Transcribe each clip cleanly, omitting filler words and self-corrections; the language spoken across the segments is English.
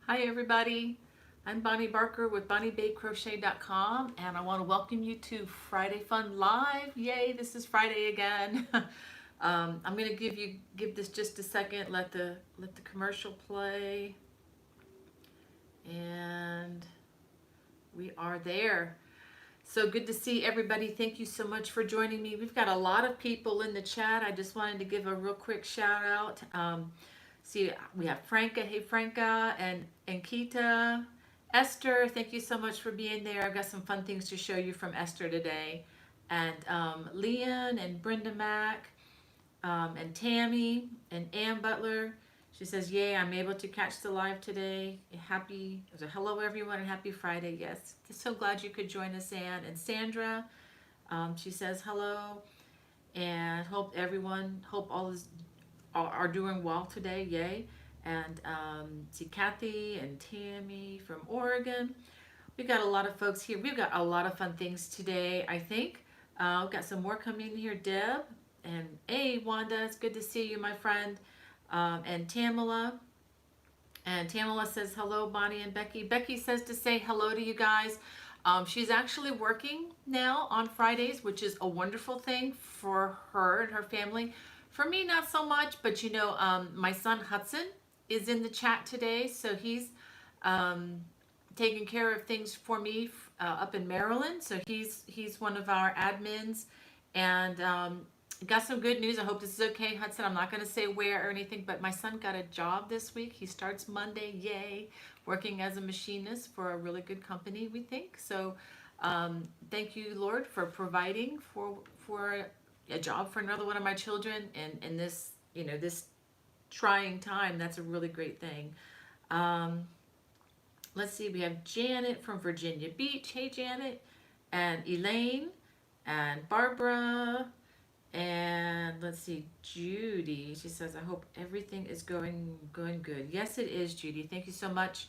Hi everybody, I'm Bonnie Barker with BonnieBayCrochet.com and I want to welcome you to Friday Fun Live. Yay, this is Friday again. I'm going to give this just a second, let the commercial play, and we are there. So good to see everybody. Thank you so much for joining me. We've got a lot of people in the chat. I just wanted to give a real quick shout out. See, we have Franca. Hey, Franca, and Kita. Esther, thank you so much for being there. I've got some fun things to show you from Esther today. And Leon and Brenda Mack, and Tammy and Ann Butler. She says, yay, I'm able to catch the live today. Happy, hello everyone and happy Friday. Yes, so glad you could join us, Ann. And Sandra, she says hello and hope all are doing well today. Yay. And see Kathy and Tammy from Oregon. We've got a lot of folks here. We've got a lot of fun things today, I think. We've got some more coming in here. Deb and hey, Wanda, it's good to see you, my friend. And Tamala. And Tamala says hello, Bonnie and Becky. Becky says to say hello to you guys. She's actually working now on Fridays, which is a wonderful thing for her and her family. For me, not so much, but you know, my son Hudson is in the chat today, so he's taking care of things for me up in Maryland. So he's one of our admins, and got some good news. I hope this is okay, Hudson. I'm not going to say where or anything, but my son got a job this week. He starts Monday, yay, working as a machinist for a really good company, we think. So thank you, Lord, for providing for a job for another one of my children in this, you know, this trying time. That's a really great thing. Let's see, we have Janet from Virginia Beach. Hey, Janet. And Elaine and Barbara. And let's see, Judy, she says, I hope everything is going good. Yes, it is, Judy. Thank you so much.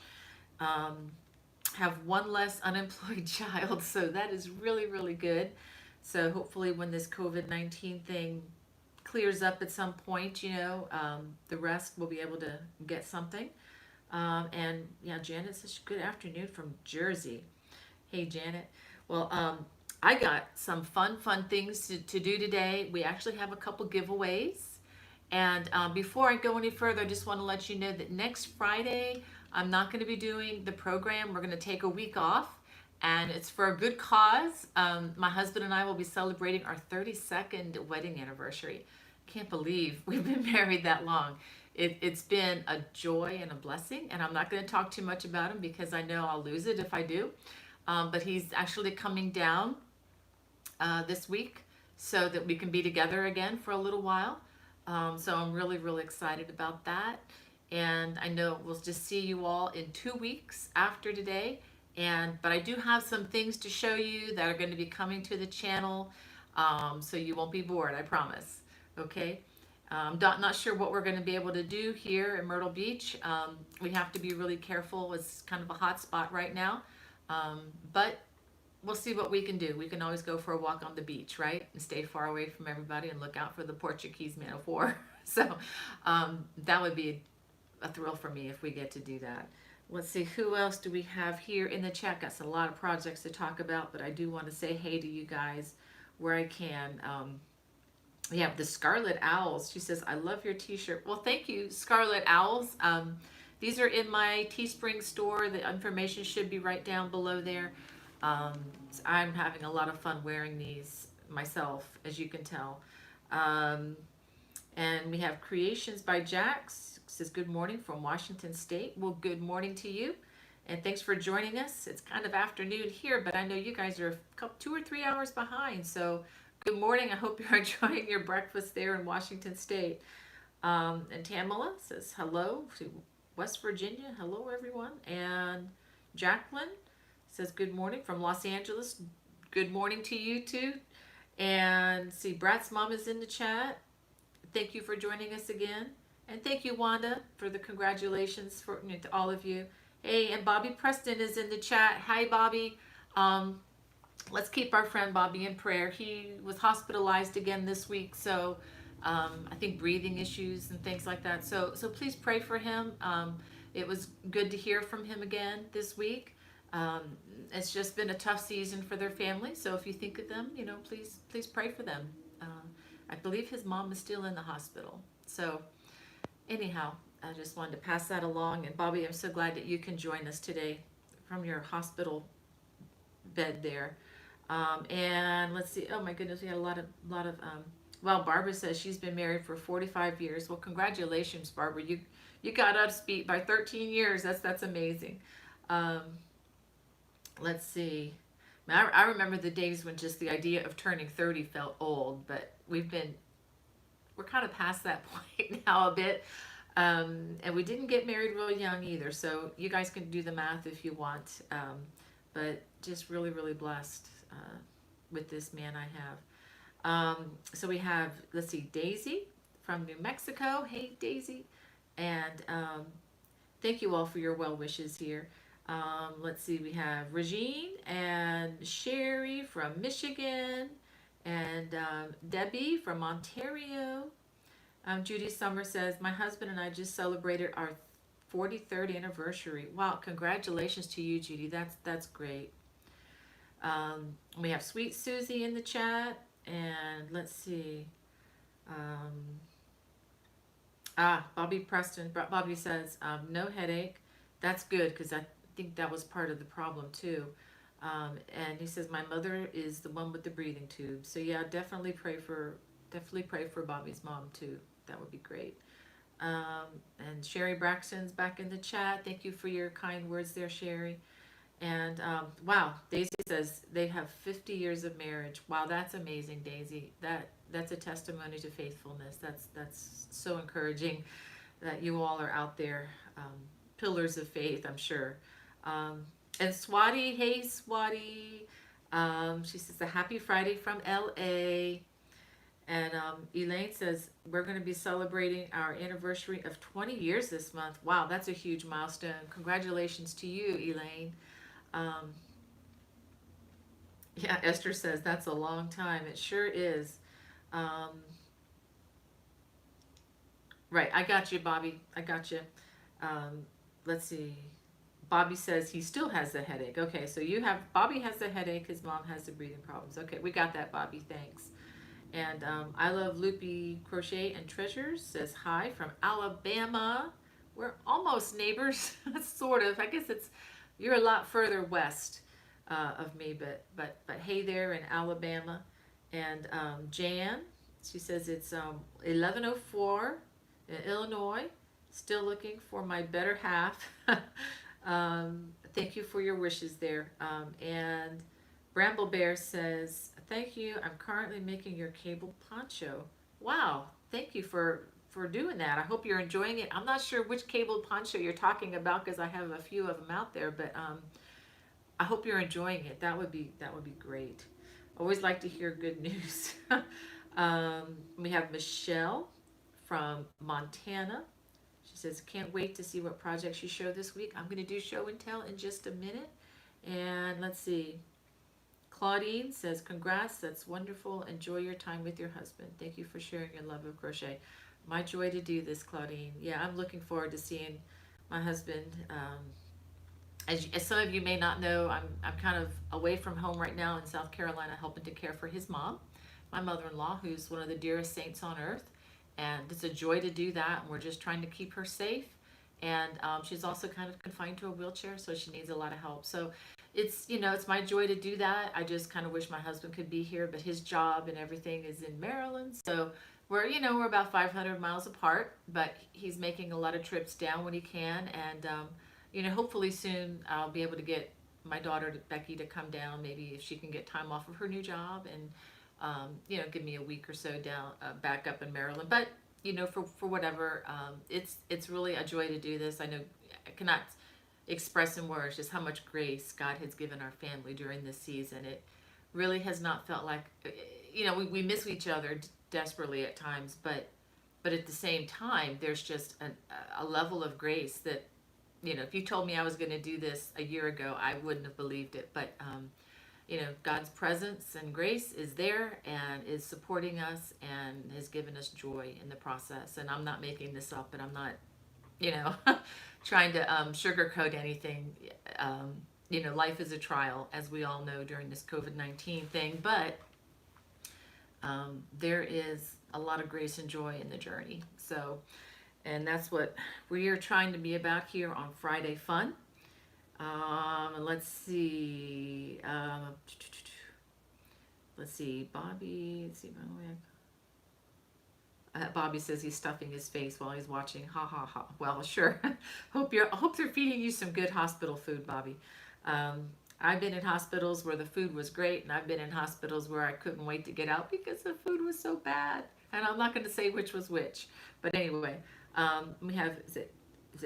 Have one less unemployed child, so that is really, really good. So hopefully when this COVID-19 thing clears up at some point, you know, the rest will be able to get something. And yeah, Janet says, good afternoon from Jersey. Hey, Janet. Well, I got some fun things to do today. We actually have a couple giveaways. And before I go any further, I just want to let you know that next Friday, I'm not going to be doing the program. We're going to take a week off, and it's for a good cause. My husband and I will be celebrating our 32nd wedding anniversary. Can't believe we've been married that long. It's been a joy and a blessing, and I'm not going to talk too much about him because I know I'll lose it if I do. But he's actually coming down this week so that we can be together again for a little while. So I'm really, really excited about that. And I know we'll just see you all in 2 weeks after today. But I do have some things to show you that are going to be coming to the channel. So you won't be bored, I promise. Okay. Not sure what we're going to be able to do here in Myrtle Beach. We have to be really careful. It's kind of a hot spot right now. But we'll see what we can do. We can always go for a walk on the beach, right? And stay far away from everybody and look out for the Portuguese man of war. So that would be a thrill for me if we get to do that. Let's see, who else do we have here in the chat? Got a lot of projects to talk about, but I do want to say hey to you guys where I can. We have the Scarlet Owls. She says, I love your t-shirt. Well, thank you, Scarlet Owls. These are in my Teespring store. The information should be right down below there. So I'm having a lot of fun wearing these myself, as you can tell. And we have Creations by Jax. It says, good morning from Washington State. Well, good morning to you. And thanks for joining us. It's kind of afternoon here, but I know you guys are 2 or 3 hours behind. So good morning. I hope you're enjoying your breakfast there in Washington State. And Tamala says hello to West Virginia. Hello, everyone. And Jacqueline says good morning from Los Angeles. Good morning to you too. And see, Brat's mom is in the chat. Thank you for joining us again. And thank you, Wanda, for the congratulations to all of you. Hey, and Bobby Preston is in the chat. Hi, Bobby. Let's keep our friend Bobby in prayer. He was hospitalized again this week, so I think breathing issues and things like that. So please pray for him. It was good to hear from him again this week. Um, it's just been a tough season for their family. So if you think of them, please pray for them. I believe his mom is still in the hospital. So anyhow, I just wanted to pass that along. And Bobby, I'm so glad that you can join us today from your hospital bed there. And let's see. Oh my goodness, we had a lot of. Well, Barbara says she's been married for 45 years. Well, congratulations, Barbara. You got up speed by 13 years. That's amazing. Um, let's see. I remember the days when just the idea of turning 30 felt old, but we're kind of past that point now a bit. And we didn't get married real young either, so you guys can do the math if you want. But just really, really blessed with this man I have. So we have, let's see, Daisy from New Mexico. Hey, Daisy. And thank you all for your well wishes here. Let's see, we have Regine and Sherry from Michigan, and Debbie from Ontario. Judy Summer says, my husband and I just celebrated our 43rd anniversary. Wow, congratulations to you, Judy. That's great. We have Sweet Susie in the chat, and let's see. Bobby Preston. Bobby says, no headache. That's good, because I think that was part of the problem too. And he says, my mother is the one with the breathing tube. So yeah, definitely pray for Bobby's mom too. That would be great. And Sherry Braxton's back in the chat. Thank you for your kind words there, Sherry. And wow, Daisy says they have 50 years of marriage. Wow, that's amazing, Daisy. That's a testimony to faithfulness. That's so encouraging that you all are out there, pillars of faith, I'm sure. And Swati, hey Swati. She says a happy Friday from LA. And Elaine says, we're going to be celebrating our anniversary of 20 years this month. Wow, that's a huge milestone. Congratulations to you, Elaine. Yeah, Esther says, that's a long time. It sure is. Right, I got you, Bobby. I got you. Let's see. Bobby says he still has the headache. Okay, so Bobby has the headache. His mom has the breathing problems. Okay, we got that, Bobby. Thanks. And I love Loopy Crochet and Treasures says hi from Alabama. We're almost neighbors, sort of. I guess you're a lot further west of me, but hey there in Alabama. And Jan, she says it's 11:04 in Illinois. Still looking for my better half. Thank you for your wishes there. And Bramble Bear says, thank you. I'm currently making your cable poncho. Wow. Thank you for doing that. I hope you're enjoying it. I'm not sure which cable poncho you're talking about because I have a few of them out there, but I hope you're enjoying it. That would be great. Always like to hear good news. We have Michelle from Montana. She says, can't wait to see what projects you show this week. I'm going to do show and tell in just a minute. And let's see. Claudine says, congrats, that's wonderful. Enjoy your time with your husband. Thank you for sharing your love of crochet. My joy to do this, Claudine. Yeah, I'm looking forward to seeing my husband. As some of you may not know, I'm kind of away from home right now in South Carolina, helping to care for his mom, my mother-in-law, who's one of the dearest saints on earth. And it's a joy to do that. And we're just trying to keep her safe. And she's also kind of confined to a wheelchair, so she needs a lot of help. So it's my joy to do that. I just kind of wish my husband could be here, but his job and everything is in Maryland. So we're about 500 miles apart, but he's making a lot of trips down when he can. And, hopefully soon I'll be able to get my daughter, Becky, to come down, maybe if she can get time off of her new job and, give me a week or so down, back up in Maryland. But, for whatever, it's really a joy to do this. I know I cannot express in words just how much grace God has given our family during this season. It really has not felt like, we miss each other desperately at times, but at the same time, there's just a level of grace that, if you told me I was going to do this a year ago, I wouldn't have believed it. But you know, God's presence and grace is there and is supporting us and has given us joy in the process. And I'm not making this up, and I'm not, you know, trying to sugarcoat anything. Um, you know, life is a trial, as we all know during this COVID-19 thing, but there is a lot of grace and joy in the journey. So, and that's what we are trying to be about here on Friday Fun. Let's see. Let's see. Bobby. Let's see. Bobby says he's stuffing his face while he's watching. Ha ha ha. Well, sure. Hope they're feeding you some good hospital food, Bobby. I've been in hospitals where the food was great, and I've been in hospitals where I couldn't wait to get out because the food was so bad. And I'm not going to say which was which. But anyway, we have, is it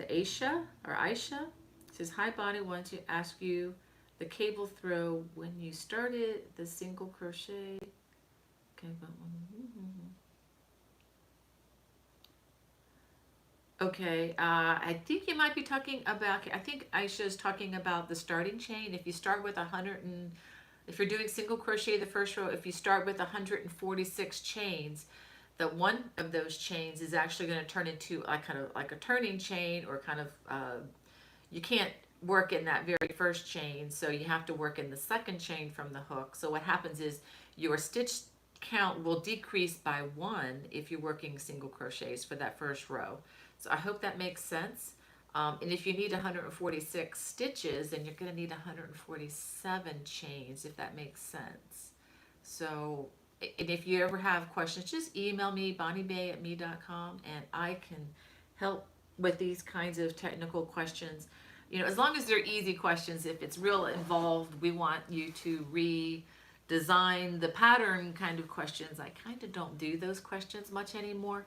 Aisha or Aisha? It says, hi, Bonnie, wanted to ask you the cable throw when you started the single crochet. Okay, but okay, I think you might be talking about, I think Aisha is talking about the starting chain. If you start with 100 and, if you're doing single crochet the first row, if you start with 146 chains, that one of those chains is actually going to turn into a kind of like a turning chain, or kind of, you can't work in that very first chain, so you have to work in the second chain from the hook. So what happens is your stitch count will decrease by 1 if you're working single crochets for that first row. So I hope that makes sense. And if you need 146 stitches, then you're going to need 147 chains, if that makes sense. So, and if you ever have questions, just email me, bonniebay@me.com, and I can help with these kinds of technical questions. You know, as long as they're easy questions. If it's real involved, we want you to redesign the pattern kind of questions. I kind of don't do those questions much anymore.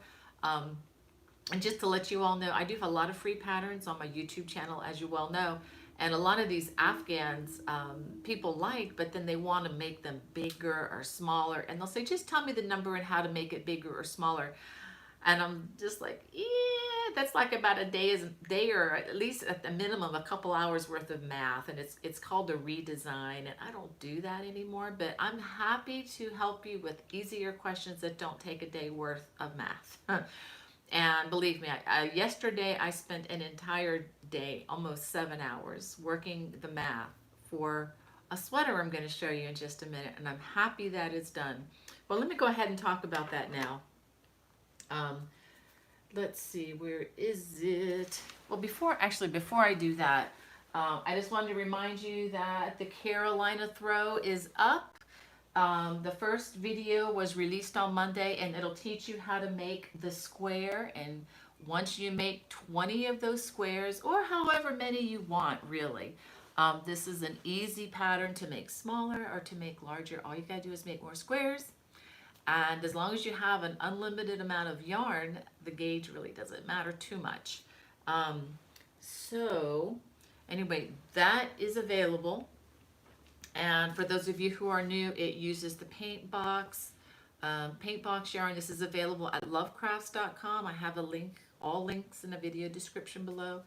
And just to let you all know, I do have a lot of free patterns on my YouTube channel, as you well know. And a lot of these Afghans people like, but then they want to make them bigger or smaller. And they'll say, just tell me the number and how to make it bigger or smaller. And I'm just like, yeah, that's like about a day or at least at the minimum a couple hours worth of math. And it's called a redesign. And I don't do that anymore. But I'm happy to help you with easier questions that don't take a day worth of math. And believe me, yesterday I spent an entire day, almost 7 hours, working the math for a sweater I'm going to show you in just a minute. And I'm happy that it's done. Well, let me go ahead and talk about that now. Let's see, where is it? Well, before I do that, I just wanted to remind you that the Carolina throw is up. The first video was released on Monday, and it'll teach you how to make the square. And once you make 20 of those squares, or however many you want, really, this is an easy pattern to make smaller or to make larger. All you gotta do is make more squares. And as long as you have an unlimited amount of yarn, the gauge really doesn't matter too much. So anyway, that is available. And for those of you who are new, it uses the paint box yarn. This is available at lovecrafts.com. I have a link, all links in the video description below.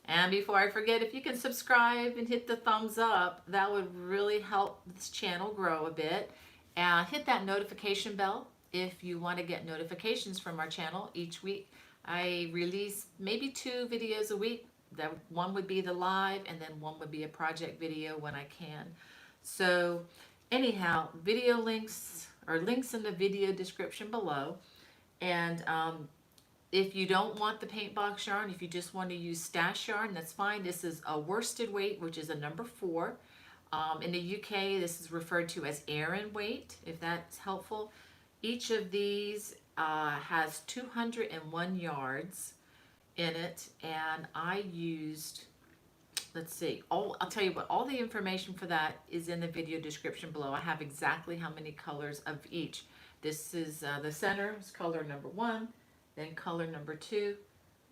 And before I forget, if you can subscribe and hit the thumbs up, that would really help this channel grow a bit. And hit that notification bell if you want to get notifications from our channel each week. I release maybe 2 videos a week. That one would be the live, and then one would be a project video when I can. So anyhow, video links or links in the video description below. And if you don't want the paint box yarn, if you just want to use stash yarn, that's fine. This is a worsted weight, which is a number 4. In the UK, this is referred to as Aran weight, if that's helpful. Each of these has 201 yards in it, and I used, let's see, I'll tell you what, all the information for that is in the video description below. I have exactly how many colors of each. This is the center is color number 1, then color number 2,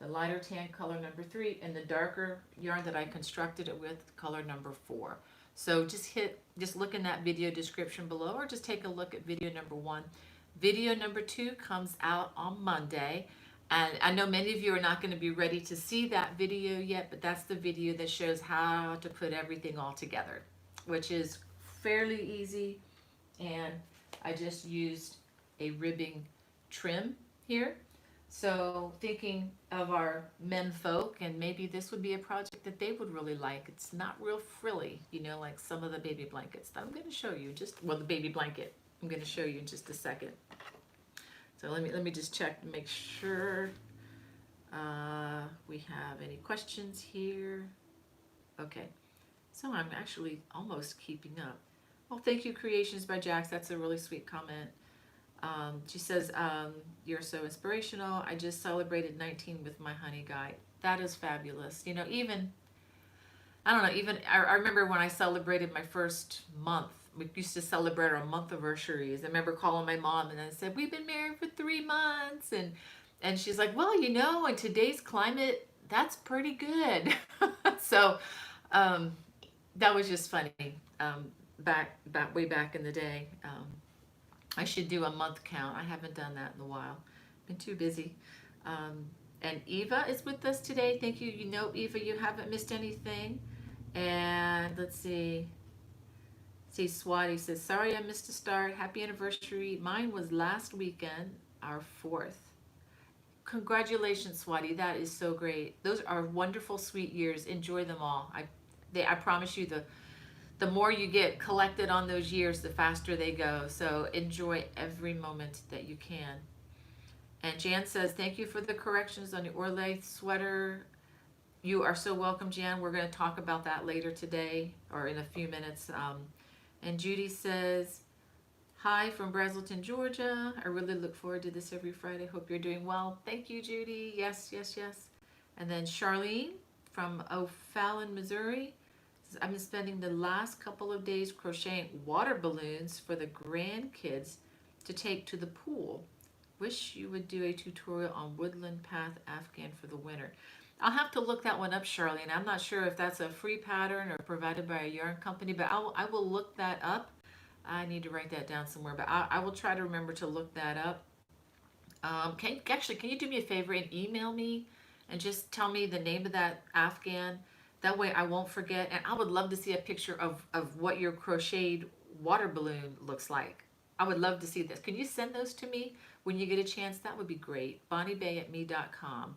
the lighter tan color number 3, and the darker yarn that I constructed it with, color number 4. So just look in that video description below, or just take a look at video number 1. Video number 2 comes out on Monday. And I know many of you are not going to be ready to see that video yet, but that's the video that shows how to put everything all together, which is fairly easy, and I just used a ribbing trim here. So thinking of our men folk, and maybe this would be a project that they would really like. It's not real frilly, you know, like some of the baby blankets that I'm going to show you. Just, well, the baby blanket I'm going to show you in just a second. So let me just check to make sure we have any questions here. Okay, so I'm actually almost keeping up. Well, thank you, Creations by Jax. That's a really sweet comment. She says, you're so inspirational. I just celebrated 19 with my honey guy. That is fabulous. You know, even, I don't know, even, I remember when I celebrated my first month, we used to celebrate our month anniversaries. I remember calling my mom and I said, we've been married for 3 months. And she's like, well, you know, in today's climate, that's pretty good. So, that was just funny. Way back in the day. I should do a month count. I haven't done that in a while. Been too busy. And Eva is with us today. Thank you. You know, Eva, you haven't missed anything. And let's see. See, Swati says, sorry I missed a start. Happy anniversary. Mine was last weekend, our 4th. Congratulations, Swati. That is so great. Those are wonderful, sweet years. Enjoy them all. I promise you, the more you get collected on those years, the faster they go. So enjoy every moment that you can. And Jan says, thank you for the corrections on the ORLAITH sweater. You are so welcome, Jan. We're going to talk about that later today or in a few minutes. And Judy says, hi from Brazelton, Georgia. I really look forward to this every Friday. Hope you're doing well. Thank you, Judy. Yes, yes, yes. And then Charlene from O'Fallon, Missouri. I've been spending the last couple of days crocheting water balloons for the grandkids to take to the pool. Wish you would do a tutorial on woodland path Afghan for the winter. I'll have to look that one up, Charlene. I'm not sure if that's a free pattern or provided by a yarn company, but I will look that up. I need to write that down somewhere, but I will try to remember to look that up. Can you do me a favor and email me and just tell me the name of that Afghan? That way I won't forget. And I would love to see a picture of what your crocheted water balloon looks like. I would love to see this. Can you send those to me when you get a chance? That would be great. BonnieBay@me.com.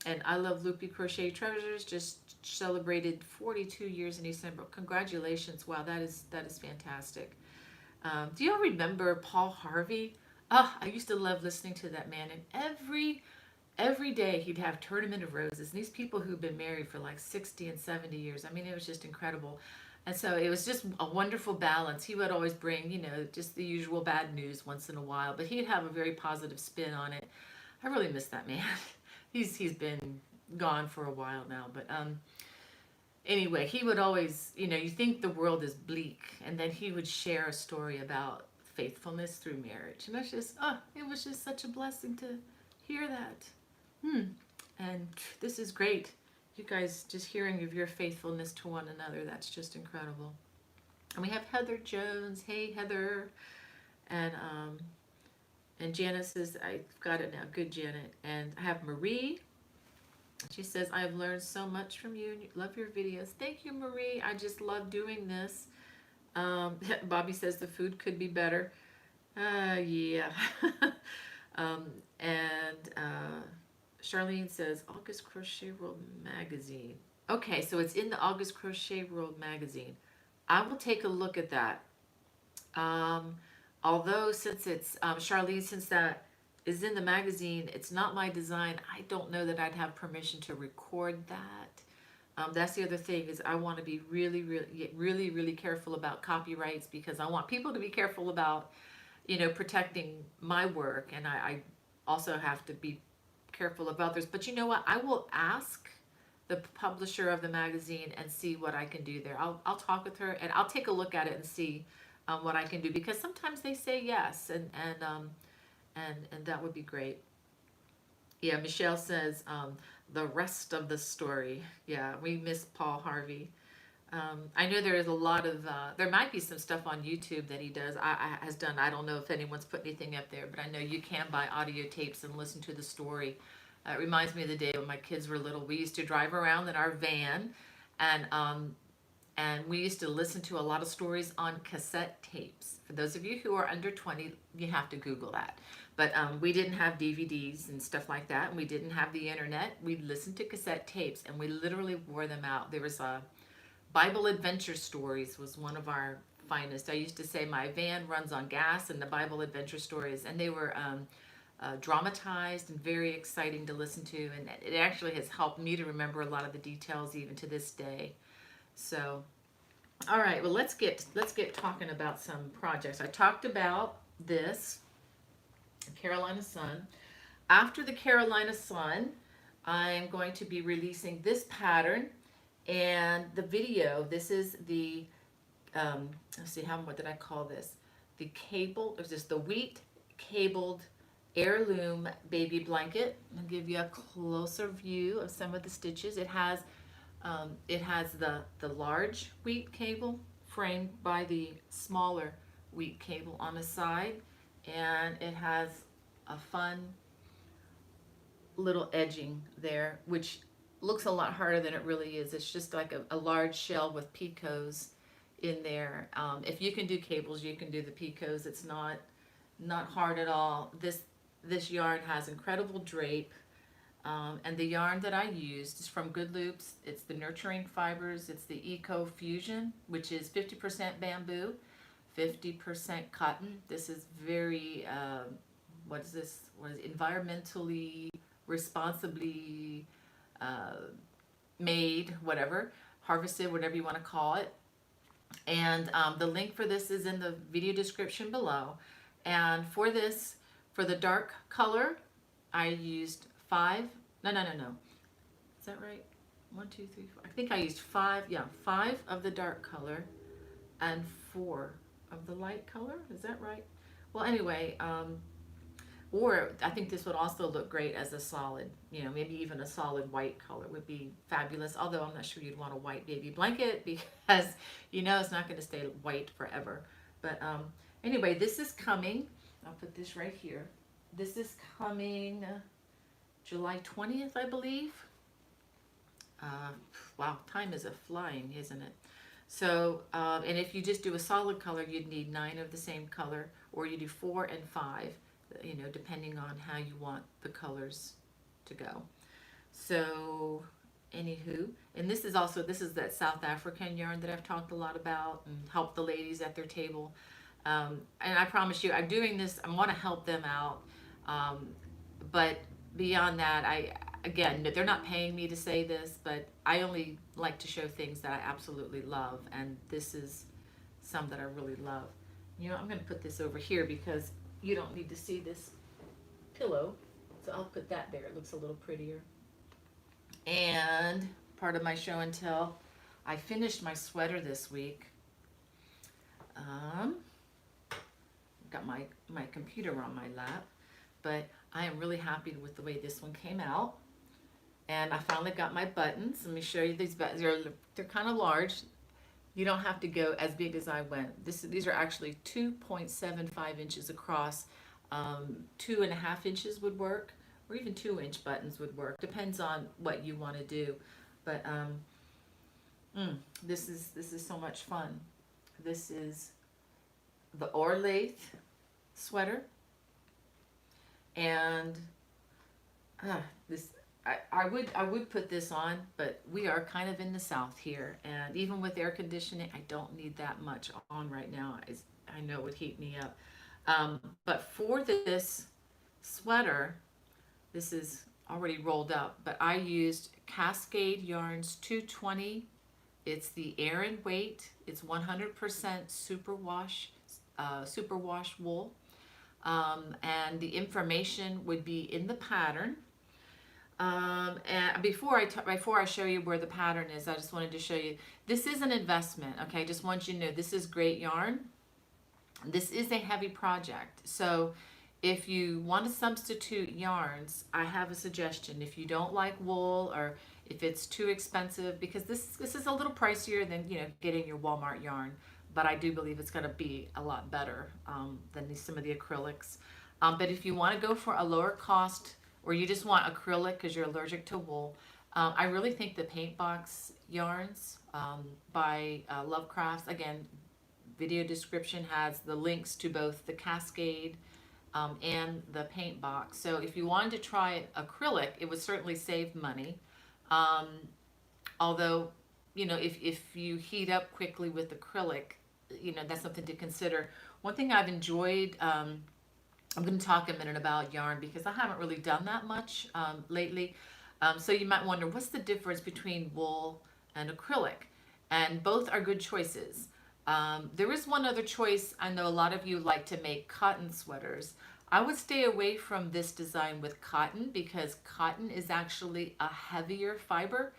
And I love Loopy Crochet Treasures. Just celebrated 42 years in December. Congratulations. Wow, that is fantastic. Do y'all remember Paul Harvey? Oh, I used to love listening to that man. And every day he'd have Tournament of Roses. And these people who've been married for like 60 and 70 years. I mean, it was just incredible. And so it was just a wonderful balance. He would always bring, you know, just the usual bad news once in a while, but he'd have a very positive spin on it. I really miss that man. He's been gone for a while now, but anyway, he would always, you know, you think the world is bleak, and then he would share a story about faithfulness through marriage. And that's just, it was just such a blessing to hear that. And this is great. You guys just hearing of your faithfulness to one another, that's just incredible. And we have Heather Jones. Hey, Heather. And Janet says, I've got it now. Good, Janet. And I have Marie. She says, I've learned so much from you and love your videos. Thank you, Marie. I just love doing this. Bobby says the food could be better. Yeah. Charlene says, August Crochet World Magazine. Okay, so it's in the August Crochet World Magazine. I will take a look at that. Although since it's, Charlene, since that is in the magazine, it's not my design, I don't know that I'd have permission to record that. That's the other thing, is I want to be really careful about copyrights, because I want people to be careful about, you know, protecting my work, and I also have to be careful of others. But you know what? I will ask the publisher of the magazine and see what I can do there. I'll talk with her and I'll take a look at it and see what I can do, because sometimes they say yes, and that would be great. Yeah, Michelle says the rest of the story. Yeah, we miss Paul Harvey. I know there is a lot of there might be some stuff on YouTube that he has done. I don't know if anyone's put anything up there, but I know you can buy audio tapes and listen to the story. It reminds me of the day when my kids were little. We used to drive around in our van, and And we used to listen to a lot of stories on cassette tapes. For those of you who are under 20, you have to Google that. But we didn't have DVDs and stuff like that, and we didn't have the internet. We listened to cassette tapes, and we literally wore them out. There was a Bible Adventure Stories was one of our finest. I used to say my van runs on gas, and the Bible Adventure Stories, and they were dramatized and very exciting to listen to, and it actually has helped me to remember a lot of the details even to this day. So, all right, well, let's get talking about some projects. I talked about this Carolina Sun. After the Carolina Sun, I'm going to be releasing this pattern and the video. This is the let's see, what did I call this? The cable, or just the wheat cabled heirloom baby blanket. I'll give you a closer view of some of the stitches. It has the large wheat cable framed by the smaller wheat cable on the side, and it has a fun little edging there, which looks a lot harder than it really is. It's just like a large shell with picots in there. If you can do cables, you can do the picots. It's not hard at all. This yarn has incredible drape. And the yarn that I used is from Good Loops. It's the Nurturing Fibers. It's the Eco Fusion, which is 50% bamboo, 50% cotton. This is very, what is this? What is it? Environmentally, responsibly made, whatever, harvested, whatever you want to call it. And the link for this is in the video description below. And for this, for the dark color, I used five. No. Is that right? 1, 2, 3, 4. I think I used 5. Yeah, 5 of the dark color and 4 of the light color. Is that right? Well, anyway, or I think this would also look great as a solid, maybe even a solid white color would be fabulous. Although I'm not sure you'd want a white baby blanket because it's not going to stay white forever. But anyway, this is coming. I'll put this right here. This is coming July 20th, I believe. Wow, time is flying, isn't it? So, and if you just do a solid color, you'd need 9 of the same color, or you do 4 and 5, depending on how you want the colors to go. So, anywho, and this is that South African yarn that I've talked a lot about and helped the ladies at their table. And I promise you, I'm doing this, I want to help them out. But beyond that, again, they're not paying me to say this, but I only like to show things that I absolutely love, and this is some that I really love. I'm going to put this over here because you don't need to see this pillow, so I'll put that there. It looks a little prettier. And part of my show and tell, I finished my sweater this week. Got my computer on my lap, but I am really happy with the way this one came out. And I finally got my buttons. Let me show you these buttons. They're kind of large. You don't have to go as big as I went. These are actually 2.75 inches across. 2.5 inches would work, or even 2-inch buttons would work. Depends on what you want to do. But this is so much fun. This is the ORLAITH sweater, and I would put this on, but we are kind of in the South here, and even with air conditioning, I don't need that much on right now. I know it would heat me up. But for this sweater, this is already rolled up, but I used Cascade Yarns 220. It's the Aran weight. It's 100% superwash wool. And the information would be in the pattern. And before I show you where the pattern is, I just wanted to show you, this is an investment, okay? Just want you to know, this is great yarn. This is a heavy project. So if you want to substitute yarns, I have a suggestion. If you don't like wool, or if it's too expensive, because this is a little pricier than, getting your Walmart yarn, but I do believe it's going to be a lot better than some of the acrylics. But if you want to go for a lower cost, or you just want acrylic because you're allergic to wool, I really think the paint box yarns by Love Crafts, again, video description has the links to both the Cascade and the paint box. So if you wanted to try acrylic, it would certainly save money. Um, Although, you know, if you heat up quickly with acrylic, you know, that's something to consider. One thing I've enjoyed, I'm going to talk a minute about yarn because I haven't really done that much lately. So you might wonder, what's the difference between wool and acrylic? And both are good choices. There is one other choice. I know a lot of you like to make cotton sweaters. I would stay away from this design with cotton because cotton is actually a heavier fiber.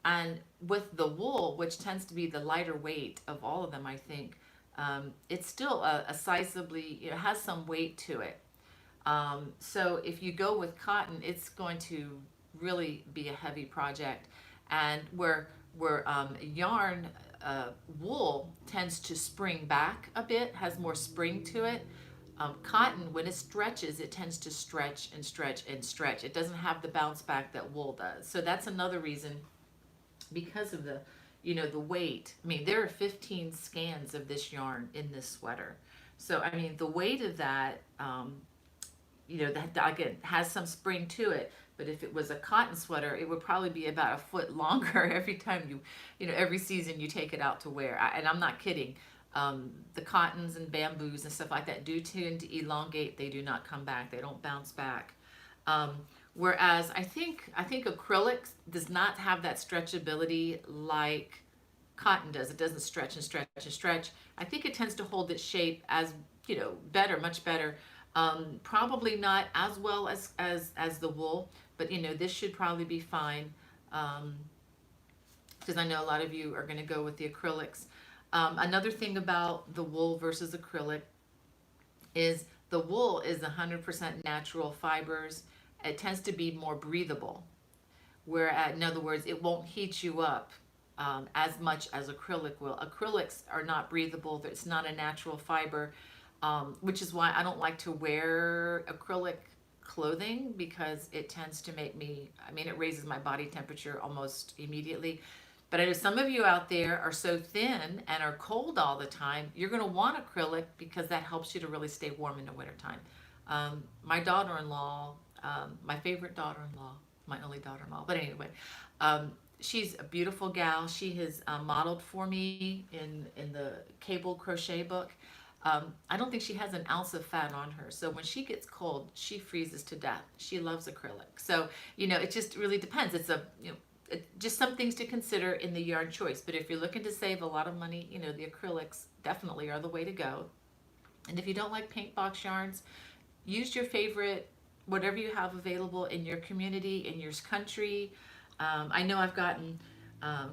And with the wool, which tends to be the lighter weight of all of them, I think, it's still a sizably, it has some weight to it. So if you go with cotton, it's going to really be a heavy project. And where yarn, wool tends to spring back a bit, has more spring to it. Cotton, when it stretches, it tends to stretch and stretch and stretch. It doesn't have the bounce back that wool does. So that's another reason, because of the, you know, the weight. I mean, there are 15 skeins of this yarn in this sweater. So, I mean, the weight of that, you know, that again has some spring to it. But if it was a cotton sweater, it would probably be about a foot longer every time you know, every season you take it out to wear. And I'm not kidding. The cottons and bamboos and stuff like that do tend to elongate. They do not come back. They don't bounce back. Whereas I think acrylic does not have that stretchability like cotton does. It doesn't stretch and stretch and stretch. I think it tends to hold its shape as, you know, better, much better. Probably not as well as the wool, but you know, this should probably be fine. Because I know a lot of you are going to go with the acrylics. Another thing about the wool versus acrylic is the wool is 100% natural fibers. It tends to be more breathable, where in other words, it won't heat you up as much as acrylic will. Acrylics are not breathable. It's not a natural fiber, which is why I don't like to wear acrylic clothing, because it tends to make me, I mean, it raises my body temperature almost immediately. But I know some of you out there are so thin and are cold all the time, you're going to want acrylic because that helps you to really stay warm in the wintertime. My daughter-in-law, my favorite daughter-in-law, my only daughter-in-law, but anyway, she's a beautiful gal. She has modeled for me in the cable crochet book. I don't think she has an ounce of fat on her. So when she gets cold, she freezes to death. She loves acrylic. So, you know, it just really depends. It's a, you know, just some things to consider in the yarn choice. But if you're looking to save a lot of money, you know, the acrylics definitely are the way to go. And if you don't like paint box yarns, use your favorite, whatever you have available in your community, in your country. I know I've gotten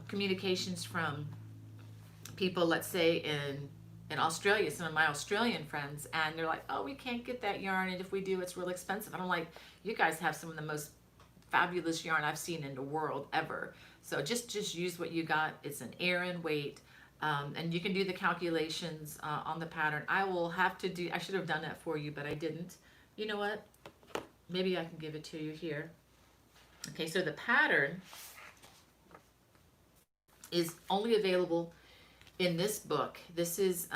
communications from people, let's say in Australia, some of my Australian friends, and they're like, oh, we can't get that yarn, and if we do, it's real expensive. And I'm like, you guys have some of the most fabulous yarn I've seen in the world ever. So just use what you got. It's an Aran weight. And you can do the calculations on the pattern. I will have to do, I should have done that for you, but I didn't. You know what? Maybe I can give it to you here. Okay, so the pattern is only available in this book. This is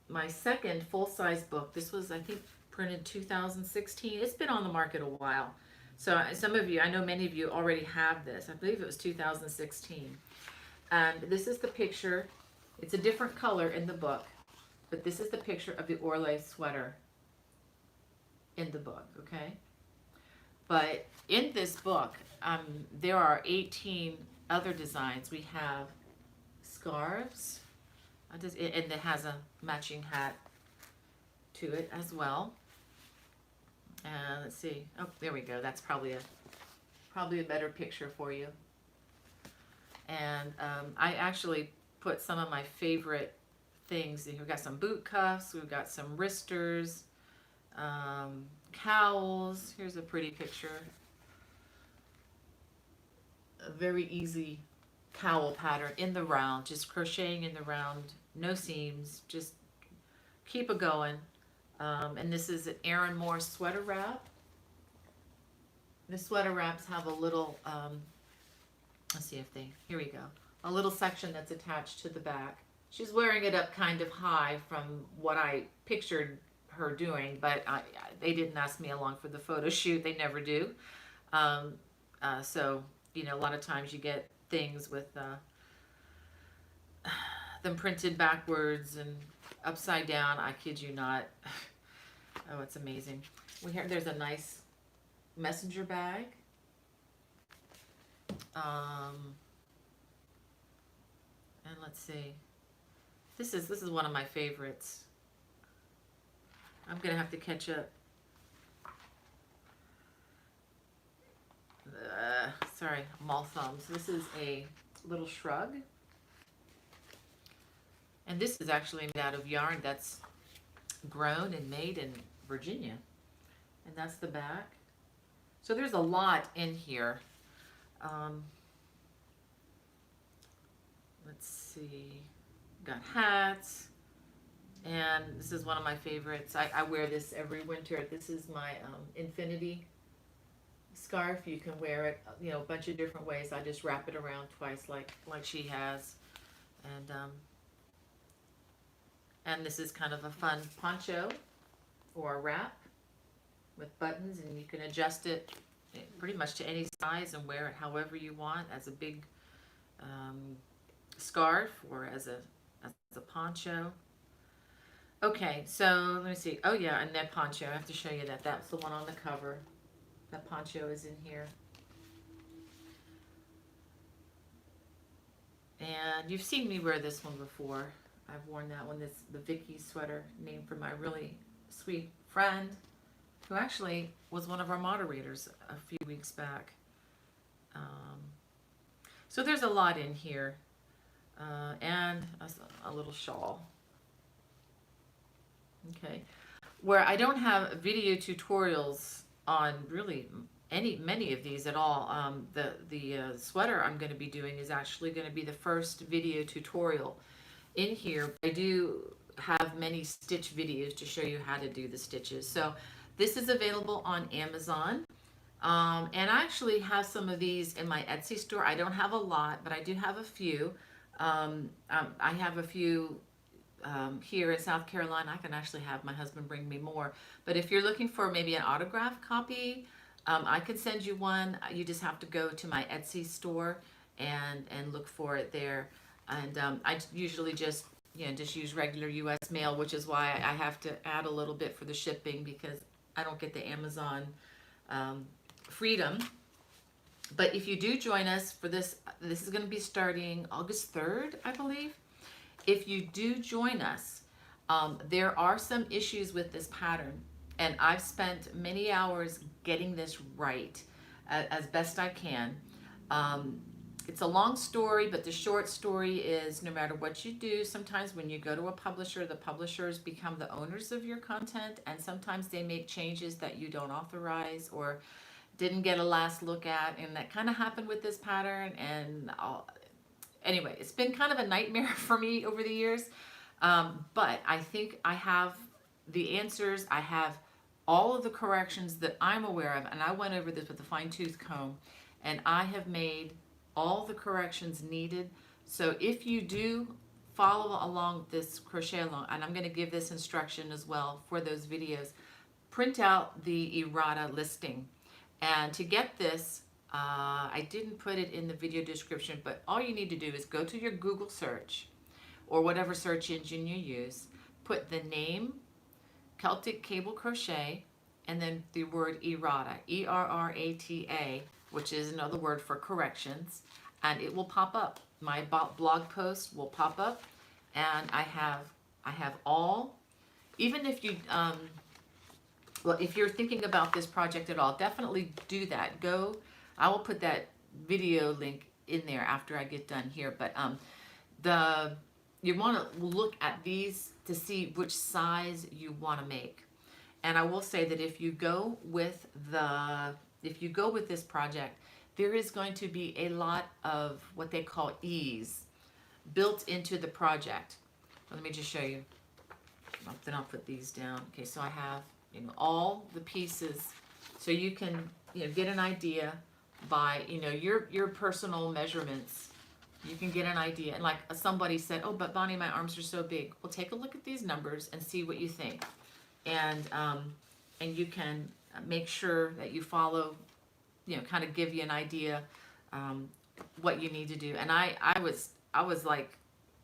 my second full-size book. This was, I think, printed 2016. It's been on the market a while. So some of you, I know many of you already have this. I believe it was 2016. And this is the picture. It's a different color in the book, but this is the picture of the ORLAITH sweater in the book, okay? But in this book, there are 18 other designs. We have scarves, and it has a matching hat to it as well. And let's see. Oh, there we go. That's probably a better picture for you. And I actually put some of my favorite things. We've got some boot cuffs. We've got some wristers, cowls. Here's a pretty picture. A very easy cowl pattern in the round, just crocheting in the round, no seams, just keep it going. And this is an Aran Moore sweater wrap. The sweater wraps have a little, let's see if they, here we go, a little section that's attached to the back. She's wearing it up kind of high from what I pictured her doing, but they didn't ask me along for the photo shoot. They never do. So, you know, a lot of times you get things with them printed backwards and upside down. I kid you not. Oh, it's amazing. There's a nice messenger bag. And let's see. This is one of my favorites. I'm gonna have to catch up. Sorry, I'm all thumbs. This is a little shrug. And this is actually made out of yarn that's grown and made in Virginia. And that's the back. So there's a lot in here. Let's see. Got hats. And this is one of my favorites. I wear this every winter. This is my infinity scarf. You can wear it, you know, a bunch of different ways. I just wrap it around twice like she has. And this is kind of a fun poncho or a wrap with buttons, and you can adjust it pretty much to any size and wear it however you want, as a big scarf or as a poncho. Okay, so let me see. Oh yeah, and that poncho, I have to show you that. That's the one on the cover. That poncho is in here. And you've seen me wear this one before. I've worn that one. This the Vicky sweater, named for my really sweet friend, who actually was one of our moderators a few weeks back. So there's a lot in here. And a little shawl. Okay. Where I don't have video tutorials on really many of these at all. The sweater I'm going to be doing is actually going to be the first video tutorial in here. I do have many stitch videos to show you how to do the stitches. So this is available on Amazon. And I actually have some of these in my Etsy store. I don't have a lot, but I do have a few. I have a few here in South Carolina. I can actually have my husband bring me more. But if you're looking for maybe an autographed copy, I could send you one. You just have to go to my Etsy store and look for it there. And I usually just use regular U.S. mail, which is why I have to add a little bit for the shipping, because I don't get the Amazon freedom. But if you do join us for this is going to be starting August 3rd, I believe. If you do join us, there are some issues with this pattern, and I've spent many hours getting this right as best I can. It's a long story, but the short story is, no matter what you do, sometimes when you go to a publisher, the publishers become the owners of your content, and sometimes they make changes that you don't authorize or didn't get a last look at, and that kind of happened with this pattern. And anyway, it's been kind of a nightmare for me over the years, but I think I have the answers. I have all of the corrections that I'm aware of, and I went over this with a fine-tooth comb, and I have made all the corrections needed. So if you do follow along this crochet along, and I'm going to give this instruction as well for those videos, print out the errata listing. And to get this, I didn't put it in the video description, but all you need to do is go to your Google search or whatever search engine you use, put the name Celtic Cable Crochet, and then the word errata, E-R-R-A-T-A, which is another word for corrections, and it will pop up. My blog post will pop up, and I have all. Even if you well, if you're thinking about this project at all, definitely do that. I will put that video link in there after I get done here, but you want to look at these to see which size you want to make. And I will say that if you go with this project, there is going to be a lot of what they call ease built into the project. Let me just show you. Then I'll put these down. Okay, so I have all the pieces, so you can get an idea by, your personal measurements. You can get an idea. And like somebody said, oh, but Bonnie, my arms are so big. Well, take a look at these numbers and see what you think. And you can make sure that you follow, kind of give you an idea what you need to do. And I was like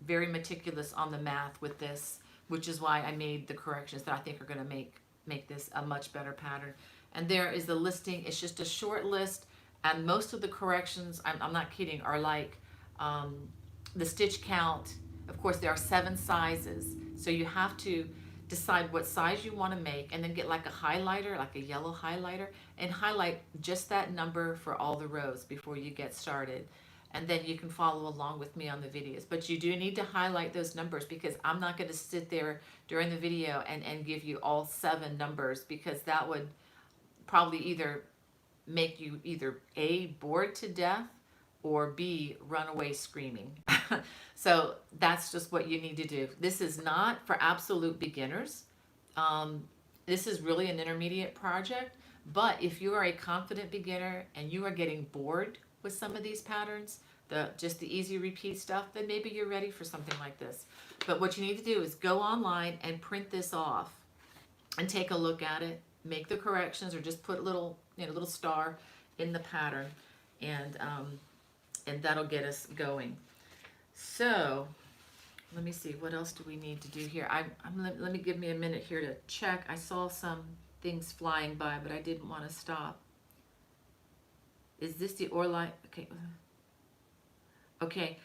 very meticulous on the math with this, which is why I made the corrections that I think are going to make this a much better pattern. And there is the listing. It's just a short list, and most of the corrections, I'm not kidding, are like the stitch count. Of course, there are 7 sizes, so you have to decide what size you want to make, and then get like a highlighter, like a yellow highlighter, and highlight just that number for all the rows before you get started. And then you can follow along with me on the videos. But you do need to highlight those numbers, because I'm not going to sit there during the video and give you all 7 numbers, because that would probably either make you either A, bored to death, or B, run away screaming. So that's just what you need to do. This is not for absolute beginners. This is really an intermediate project. But if you are a confident beginner and you are getting bored with some of these patterns, just the easy repeat stuff, then maybe you're ready for something like this. But what you need to do is go online and print this off and take a look at it, make the corrections, or just put a little star in the pattern, and that'll get us going. So let me see, what else do we need to do here? Let me give me a minute here to check. I saw some things flying by, but I didn't want to stop. Is this the ORLAITH? Okay. Okay.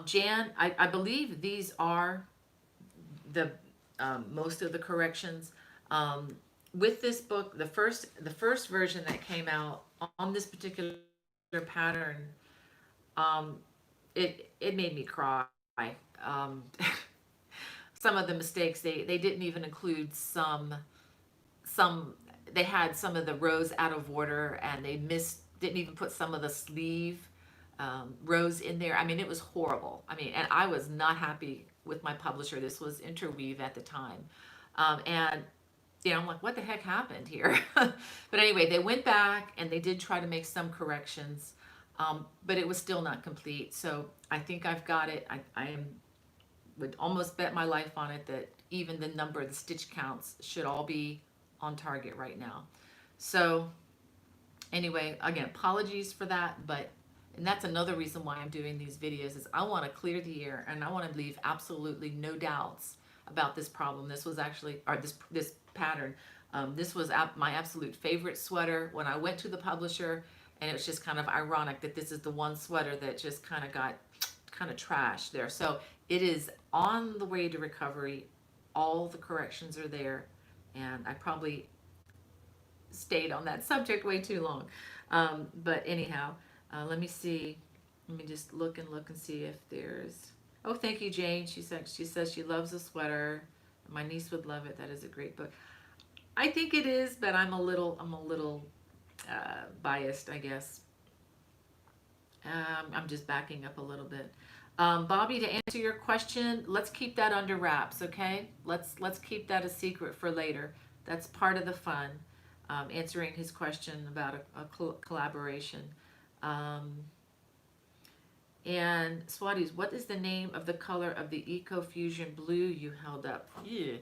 Jan, I believe these are the most of the corrections. With this book, the first version that came out on this particular pattern, it made me cry. Some of the mistakes, they didn't even include some they had some of the rows out of order, and they didn't even put some of the sleeve rows in there. I mean, it was horrible. I mean, and I was not happy with my publisher. This was Interweave at the time. And I'm like, what the heck happened here? But anyway, they went back and they did try to make some corrections, but it was still not complete. So I think I've got it. I would almost bet my life on it that even the number of the stitch counts should all be on target right now. So anyway, again, apologies for that, and that's another reason why I'm doing these videos, is I want to clear the air, and I want to leave absolutely no doubts about this problem. This was actually, or this pattern, this was my absolute favorite sweater when I went to the publisher, and it was just kind of ironic that this is the one sweater that just kind of got trashed there. So it is on the way to recovery. All the corrections are there, and I probably stayed on that subject way too long. But anyhow, let me see. Let me just look and see if there's... Oh, thank you, Jane. She says she loves the sweater. My niece would love it. That is a great book. I think it is, but I'm a little biased, I guess. I'm just backing up a little bit. Bobby, to answer your question, let's keep that under wraps, okay? Let's keep that a secret for later. That's part of the fun, answering his question about a collaboration. And Swatis, what is the name of the color of the Eco Fusion blue you held up? Yeah.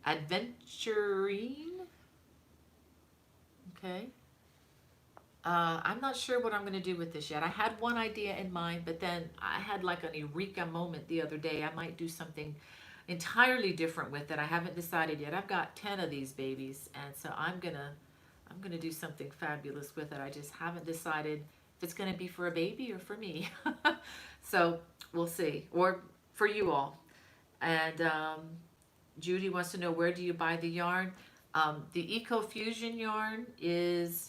Adventurine? Okay. I'm not sure what I'm going to do with this yet. I had one idea in mind, but then I had like an eureka moment the other day. I might do something entirely different with it. I haven't decided yet. I've got 10 of these babies, and so I'm gonna do something fabulous with it. I just haven't decided if it's gonna be for a baby or for me. So we'll see, or for you all. And Judy wants to know, where do you buy the yarn? The Eco Fusion yarn is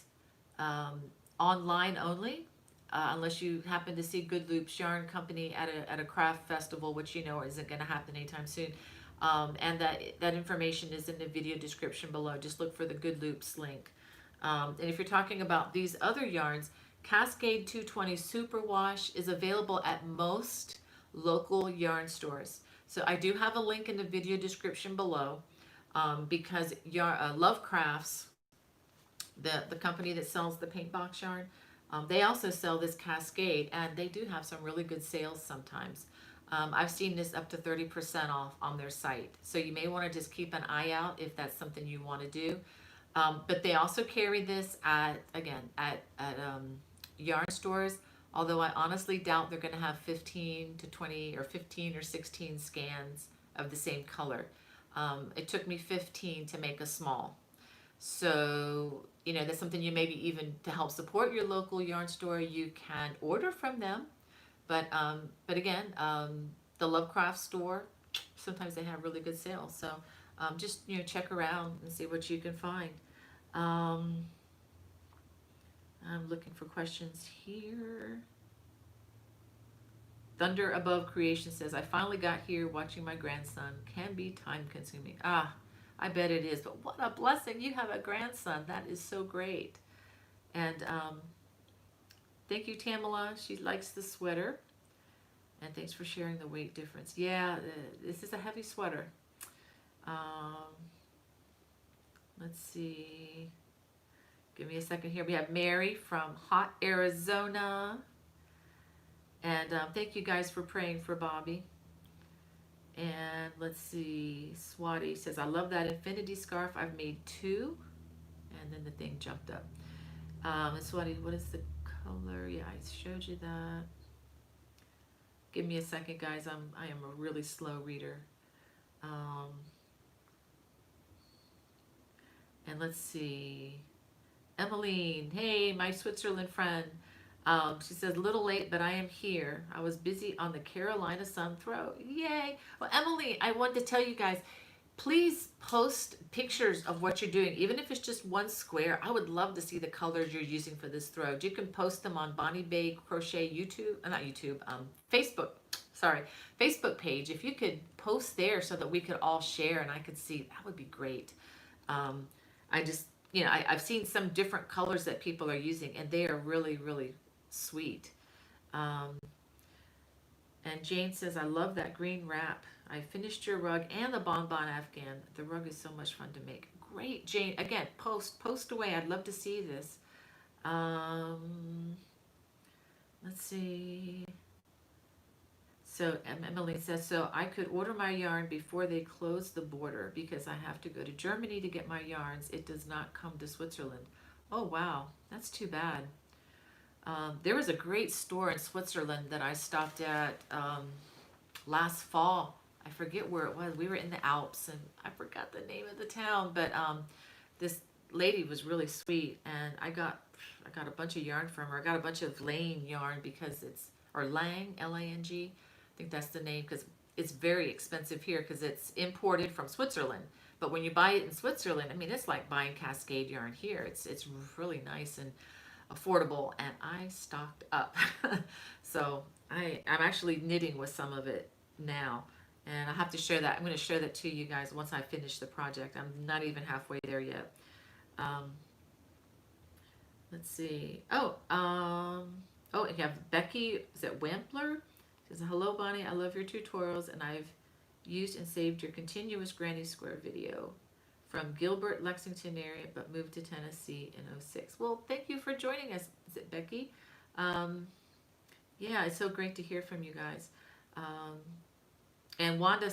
online only, unless you happen to see Good Loops Yarn Company at a craft festival, which you know isn't going to happen anytime soon. And that information is in the video description below. Just look for the Good Loops link. And if you're talking about these other yarns, Cascade 220 Superwash is available at most local yarn stores. So I do have a link in the video description below, because Love Crafts the company that sells the paint box yarn, they also sell this Cascade, and they do have some really good sales sometimes. I've seen this up to 30% off on their site. So you may want to just keep an eye out if that's something you want to do. But they also carry this at, again, at yarn stores, although I honestly doubt they're going to have 15 to 20 or 15 or 16 scans of the same color. It took me 15 to make a small. So, you know, that's something you maybe even to help support your local yarn store, you can order from them. But again, the Lovecraft store, sometimes they have really good sales. So just, you know, check around and see what you can find. I'm looking for questions here. Thunder Above Creation says, I finally got here. Watching my grandson can be time consuming. Ah, I bet it is, but what a blessing. You have a grandson. That is so great. And thank you, Tamala. She likes the sweater. And thanks for sharing the weight difference. Yeah, this is a heavy sweater. Let's see. Give me a second here. We have Mary from hot Arizona. And thank you guys for praying for Bobby. And let's see. Swati says, I love that infinity scarf. I've made 2. And then the thing jumped up. And Swati, what is the color? Yeah, I showed you that. Give me a second, guys. I am a really slow reader. And let's see. Emmeline, hey, my Switzerland friend. She says, a little late, but I am here. I was busy on the Carolina Sun throw. Yay. Well, Emmeline, I wanted to tell you guys, please post pictures of what you're doing, even if it's just one square. I would love to see the colors you're using for this throw. You can post them on Bonnie Bay Crochet YouTube, not YouTube, Facebook page. If you could post there so that we could all share and I could see, that would be great. I just, you know, I've seen some different colors that people are using, and they are really, really sweet. And Jane says, I love that green wrap. I finished your rug and the bonbon Afghan. The rug is so much fun to make. Great, Jane. Again, post away. I'd love to see this. Let's see. So Emily says, so I could order my yarn before they close the border because I have to go to Germany to get my yarns. It does not come to Switzerland. Oh, wow. That's too bad. There was a great store in Switzerland that I stopped at last fall. I forget where it was. We were in the Alps, and I forgot the name of the town, but this lady was really sweet, and I got a bunch of yarn from her. I got a bunch of Lang yarn because it's, or Lang, L-A-N-G. I think that's the name, because it's very expensive here because it's imported from Switzerland. But when you buy it in Switzerland, I mean, it's like buying Cascade yarn here. It's really nice and affordable, and I stocked up. So I'm actually knitting with some of it now, and I have to share that. I'm going to share that to you guys once I finish the project. I'm not even halfway there yet. Let's see. Oh, you have Becky, is it Wampler? She says, hello, Bonnie. I love your tutorials, and I've used and saved your continuous Granny Square video from Gilbert, Lexington area, but moved to Tennessee in 06. Well, thank you for joining us. Is it Becky? Yeah, it's so great to hear from you guys. And Wanda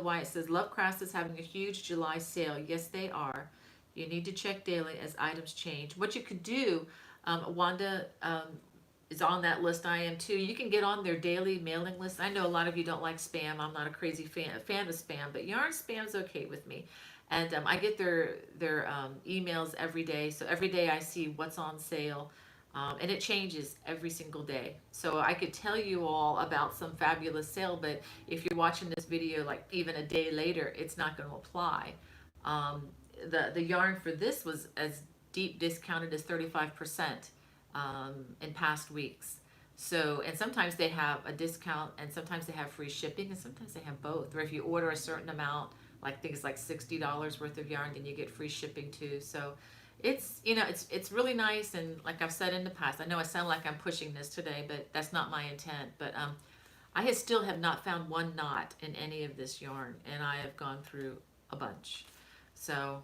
Wyatt says, Love Crafts is having a huge July sale. Yes, they are. You need to check daily as items change. What you could do, Wanda is on that list. I am too. You can get on their daily mailing list. I know a lot of you don't like spam. I'm not a crazy fan of spam, but yarn spam's okay with me. And I get their emails every day. So every day I see what's on sale. And it changes every single day. So I could tell you all about some fabulous sale, but if you're watching this video like even a day later, it's not going to apply. The yarn for this was as deep discounted as 35% in past weeks. So, and sometimes they have a discount, and sometimes they have free shipping, and sometimes they have both. Or if you order a certain amount, like things like $60 worth of yarn, then you get free shipping too. So it's, you know, it's really nice. And like I've said in the past, I know I sound like I'm pushing this today, but that's not my intent. But I still have not found one knot in any of this yarn, and I have gone through a bunch. So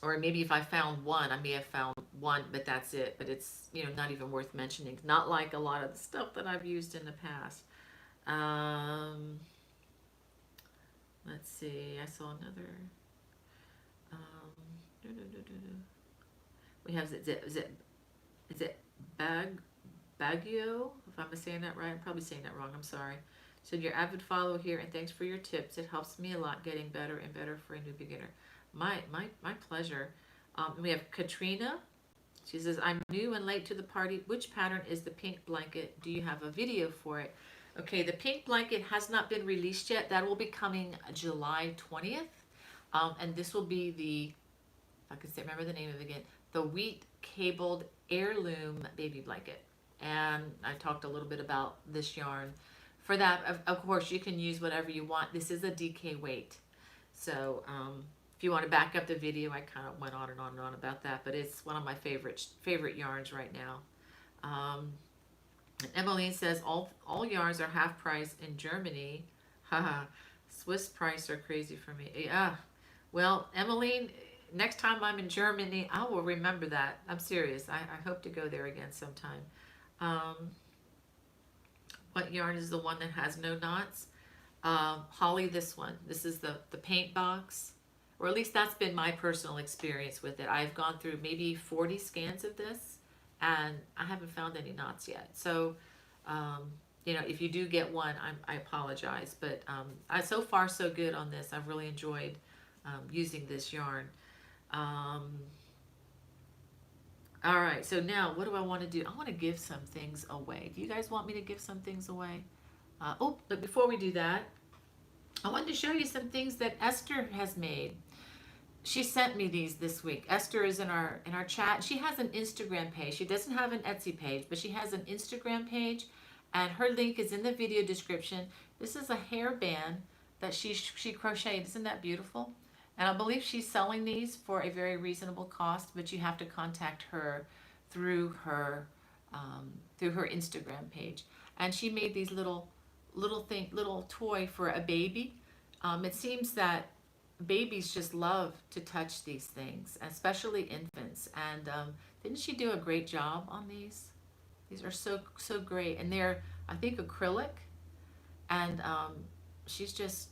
or maybe if I found one, I may have found one, but that's it. But it's, you know, not even worth mentioning. Not like a lot of the stuff that I've used in the past. Um, let's see. I saw another. Um, we have is it Baguio? If I'm saying that right, I'm probably saying that wrong. I'm sorry. So you're avid follower here, and thanks for your tips. It helps me a lot getting better and better for a new beginner. My pleasure. We have Katrina. She says, I'm new and late to the party. Which pattern is the pink blanket? Do you have a video for it? Okay, the pink blanket has not been released yet. That will be coming July 20th. And this will be the, I can say, remember the name of it again, the wheat cabled heirloom baby blanket. And I talked a little bit about this yarn. For that, of course, you can use whatever you want. This is a DK weight. So if you want to back up the video, I kind of went on and on and on about that, but it's one of my favorite yarns right now. And Emmeline says, all yarns are half price in Germany. Haha, Swiss price are crazy for me. Yeah. Well, Emmeline, next time I'm in Germany, I will remember that. I'm serious. I hope to go there again sometime. What yarn is the one that has no knots? Holly, this one. This is the paint box. Or at least that's been my personal experience with it. I've gone through maybe 40 scans of this, and I haven't found any knots yet. So, you know, if you do get one, I apologize. But so far, so good on this. I've really enjoyed using this yarn. All right, so now what do I want to do? I want to give some things away. Do you guys want me to give some things away? But before we do that, I wanted to show you some things that Esther has made. She sent me these this week. Esther is in our chat. She has an Instagram page. She doesn't have an Etsy page, but she has an Instagram page, and her link is in the video description. This is a hairband that she crocheted. Isn't that beautiful? And I believe she's selling these for a very reasonable cost, but you have to contact her through her Instagram page. And she made these little toy for a baby. It seems that babies just love to touch these things, especially infants. And didn't she do a great job on these? These are so great, and they're, I think, acrylic. And she's just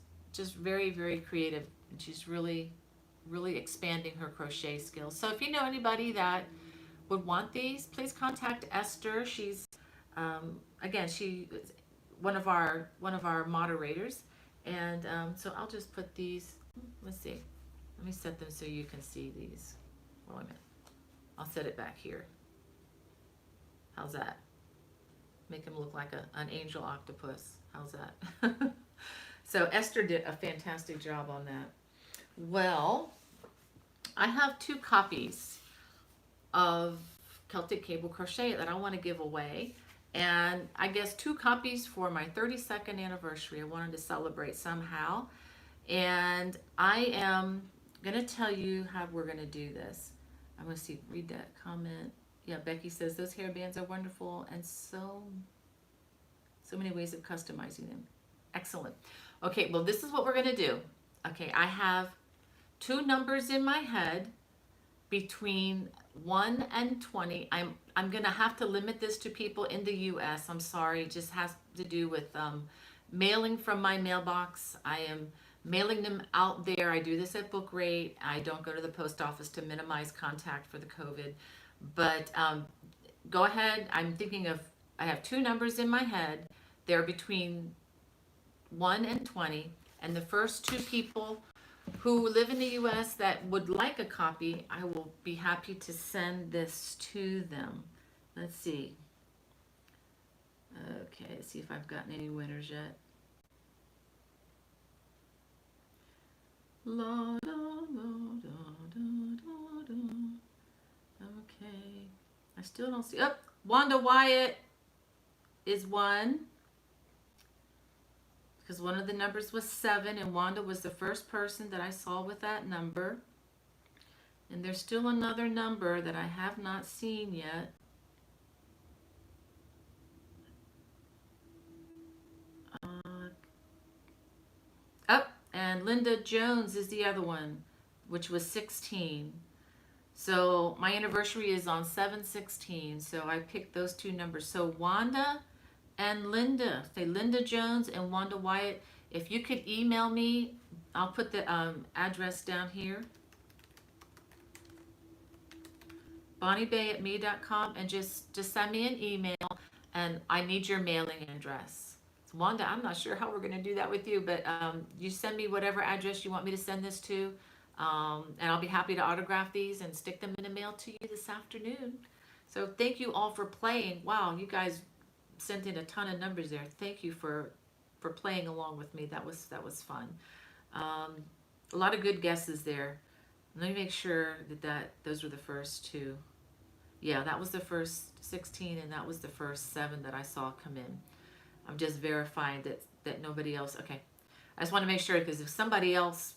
very, very creative, and she's really expanding her crochet skills. So if you know anybody that would want these, please contact Esther. She's again, she is one of our moderators, and so I'll just put these. Let's see. Let me set them so you can see these. Wait a minute. I'll set it back here. How's that? Make him look like an angel octopus. How's that? So Esther did a fantastic job on that. Well, I have 2 copies of Celtic Cable Crochet that I want to give away. And I guess 2 copies for my 32nd anniversary. I wanted to celebrate somehow. And I am going to tell you how we're going to do this. I'm going to read that comment. Yeah, Becky says, those hairbands are wonderful, and so many ways of customizing them. Excellent. Okay, well, this is what we're going to do. Okay, I have 2 numbers in my head between 1 and 20. I'm going to have to limit this to people in the U.S. I'm sorry. It just has to do with mailing from my mailbox. I am mailing them out there. I do this at book rate. I don't go to the post office to minimize contact for the COVID. But go ahead. I'm thinking of, I have 2 numbers in my head. They're between 1 and 20. And the first 2 people who live in the U.S. that would like a copy, I will be happy to send this to them. Let's see. Okay, let's see if I've gotten any winners yet. La, da, la, da, da, da. Okay, I still don't see. Oh, Wanda Wyatt is 1. Because one of the numbers was 7, and Wanda was the first person that I saw with that number. And there's still another number that I have not seen yet. And Linda Jones is the other one, which was 16. So my anniversary is on 7/16. So I picked those two numbers. So Wanda and Linda, say Linda Jones and Wanda Wyatt. If you could email me, I'll put the address down here. BonnieBay@me.com, and just send me an email, and I need your mailing address. Wanda, I'm not sure how we're going to do that with you, but you send me whatever address you want me to send this to, and I'll be happy to autograph these and stick them in the mail to you this afternoon. So thank you all for playing. Wow, you guys sent in a ton of numbers there. Thank you for playing along with me. That was fun. A lot of good guesses there. Let me make sure that those were the first two. Yeah, that was the first 16, and that was the first 7 that I saw come in. I'm just verifying that nobody else. Okay, I just want to make sure, because if somebody else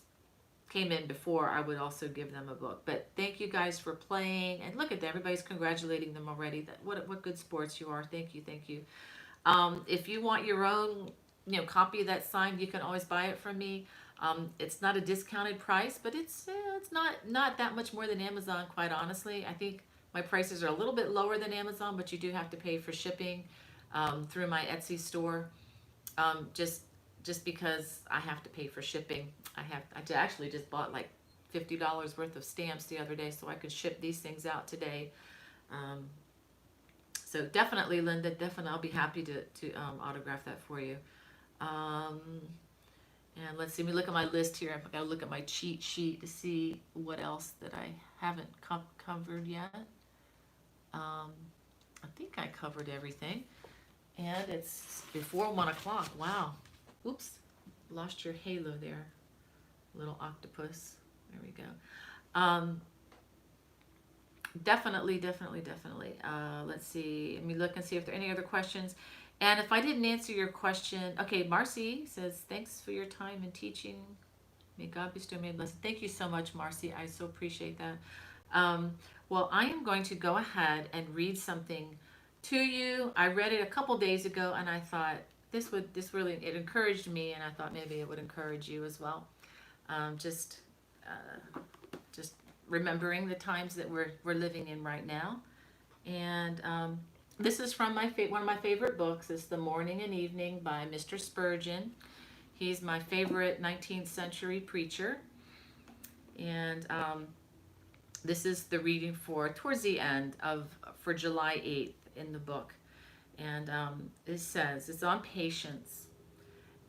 came in before, I would also give them a book. But thank you guys for playing, and look at that, everybody's congratulating them already. That what good sports you are. Thank you, thank you. If you want your own, copy of that signed, you can always buy it from me. It's not a discounted price, but it's not that much more than Amazon, quite honestly. I think my prices are a little bit lower than Amazon, but you do have to pay for shipping through my Etsy store. Just because I have to pay for shipping. I actually just bought like $50 worth of stamps the other day so I could ship these things out today. So definitely, Linda, definitely, I'll be happy to autograph that for you. And let's see, let me look at my list here. I've got to look at my cheat sheet to see what else that I haven't covered yet. I think I covered everything. And it's before 1 o'clock. Wow. Oops. Lost your halo there. Little octopus. There we go. Definitely. Let's see. Let me look and see if there are any other questions. And if I didn't answer your question, okay, Marcy says, thanks for your time and teaching. May God bestow me a blessing. Thank you so much, Marcy. I so appreciate that. Well, I am going to go ahead and read something to you. I read it a couple days ago, and I thought this really, it encouraged me, and I thought maybe it would encourage you as well. Just remembering the times that we're living in right now. And this is from one of my favorite books. It's The Morning and Evening by Mr. Spurgeon. He's my favorite 19th century preacher. And this is the reading towards the end for July 8th in the book. And it says, it's on patience.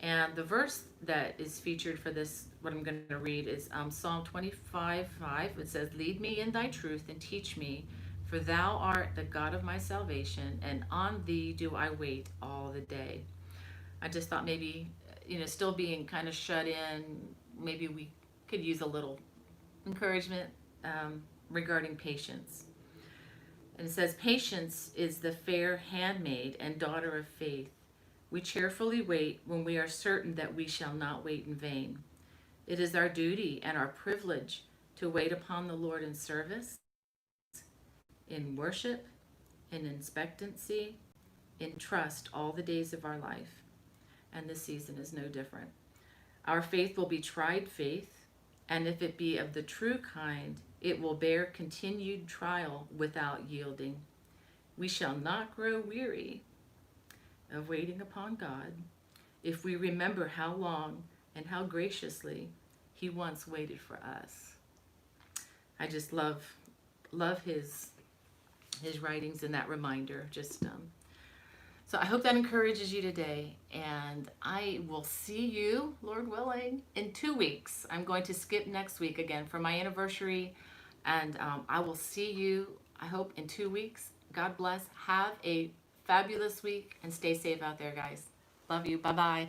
And the verse that is featured for this, what I'm going to read, is Psalm 25:5. It says, lead me in thy truth and teach me, for thou art the God of my salvation, and on thee do I wait all the day. I just thought maybe, still being kind of shut in, maybe we could use a little encouragement regarding patience. And it says, patience is the fair handmaid and daughter of faith. We cheerfully wait when we are certain that we shall not wait in vain. It is our duty and our privilege to wait upon the Lord in service, in worship, in expectancy, in trust all the days of our life. And this season is no different. Our faith will be tried faith, and if it be of the true kind, it will bear continued trial without yielding. We shall not grow weary of waiting upon God if we remember how long and how graciously he once waited for us. I just love his writings and that reminder. So I hope that encourages you today, and I will see you, Lord willing, in 2 weeks. I'm going to skip next week again for my anniversary, and I will see you, I hope, in 2 weeks. God bless. Have a fabulous week, and stay safe out there, guys. Love you. Bye-bye.